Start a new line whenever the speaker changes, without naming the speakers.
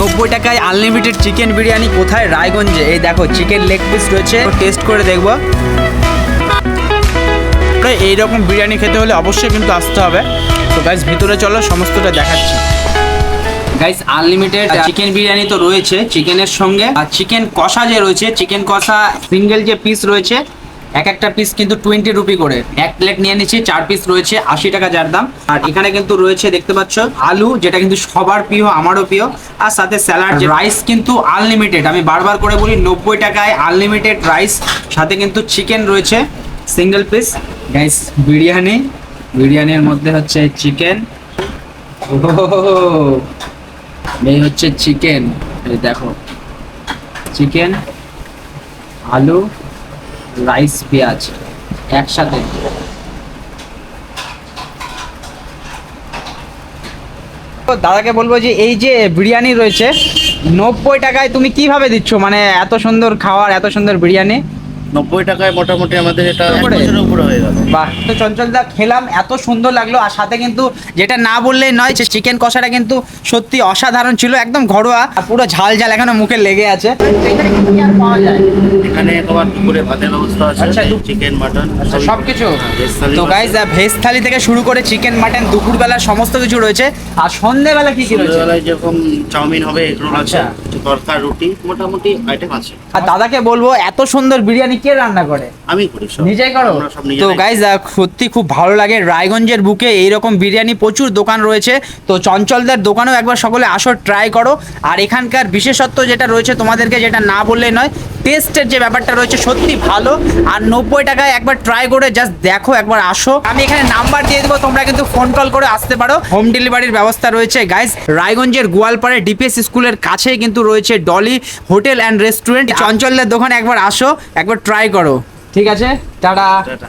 90 টাকায় unlimited chicken biryani কোথায়? রায়গঞ্জে। এই দেখো চিকেন লেগ পিস রয়েছে, টেস্ট করে দেখবো। এইরকম বিরিয়ানি খেতে হলে অবশ্যই কিন্তু আসতে হবে। তো গাইস ভিতরে চলো, সমস্তটা দেখাচ্ছি। গাইস আনলিমিটেড চিকেন বিরিয়ানি তো রয়েছে, চিকেনের সঙ্গে আর চিকেন কষা যে রয়েছে, চিকেন কষা সিঙ্গেল যে পিস রয়েছে এক একটা পিস কিন্তু 20 রুপি করে। এক প্লেট নিয়ে নিচ্ছি, 4 পিস রয়েছে, 80 টাকা যার দাম। আর এখানে কিন্তু রয়েছে দেখতে পাচ্ছ আলু, যেটা কিন্তু সবার প্রিয়, আমারও প্রিয়। আর সাথে স্যালাড, রাইস কিন্তু আনলিমিটেড, আমি বারবার করে বলি 90 টাকায় আনলিমিটেড রাইস, সাথে কিন্তু চিকেন রয়েছে সিঙ্গেল পিস। গাইস বিরিয়ানির মধ্যে হচ্ছে চিকেন, এই হচ্ছে চিকেন, এই দেখো চিকেন, আলু, রাইস, পেঁয়াজ একসাথে। দাদাকে বলবো যে এই যে বিরিয়ানি রয়েছে 90 টাকায় তুমি কিভাবে দিচ্ছ? মানে এত সুন্দর খাবার, এত সুন্দর বিরিয়ানি
90 টাকায় মোটামুটি আমাদের এটা এক বছরের উপরে হয়ে গেল।
বাহ! তো চঞ্চলদা খেলাম, এত সুন্দর লাগলো। আর সাথে কিন্তু যেটা না বললেই নয়, যে চিকেন কষাটা কিন্তু সত্যি অসাধারণ ছিল, একদম ঘরোয়া, পুরো ঝাল ঝাল এখনো মুখে লেগে আছে। এখানে কি আর পাওয়া যায়?
এখানে তোমার দুপুরে ভাতের ব্যবস্থা আছে,
আচ্ছা,
চিকেন মাটন
সবকিছু। তো গাইস ভেজ থালি থেকে শুরু করে চিকেন মাটন, দুপুরবেলা সমস্ত কিছু রয়েছে। আর সন্ধ্যেবেলা কি কি রয়েছে?
সন্ধ্যাবেলায় যেরকম চাউমিন হবে, এগ রোল আছে,
আচ্ছা।
তরকা, রুটি, মোটামুটি আইটেম আছে।
আর দাদাকে বলবো এত সুন্দর বিরিয়ানি কে রান্না করে?
আমি করি সব,
নিজেই করো?
আমরা সব নিজেরাই
তো
করি।
গাইজ সত্যি খুব ভালো লাগে। রায়গঞ্জের বুকে এইরকম বিরিয়ানি প্রচুর দোকান রয়েছে, তো চঞ্চলদার দোকানেও একবার সকলে আসো, ট্রাই করো। আর এখানকার বিশেষত্ব যেটা রয়েছে তোমাদেরকে যেটা না বললে নয়, টেস্টের যে ব্যাপারটা রয়েছে সত্যি ভালো। আর 90 টাকায় একবার ট্রাই করে জাস্ট দেখো, একবার আসো। আমি এখানে নাম্বার দিয়ে দেবো, তোমরা কিন্তু ফোন কল করে আসতে পারো, হোম ডেলিভারির ব্যবস্থা রয়েছে। গাইজ রায়গঞ্জের গোয়ালপাড়ে ডিপিএস স্কুলের কাছেই কিন্তু রয়েছে ডলি হোটেল অ্যান্ড রেস্টুরেন্ট। চঞ্চলদার দোকানে একবার আসো, একবার ট্রাই করো। ঠিক আছে, টাটা।
টাটা।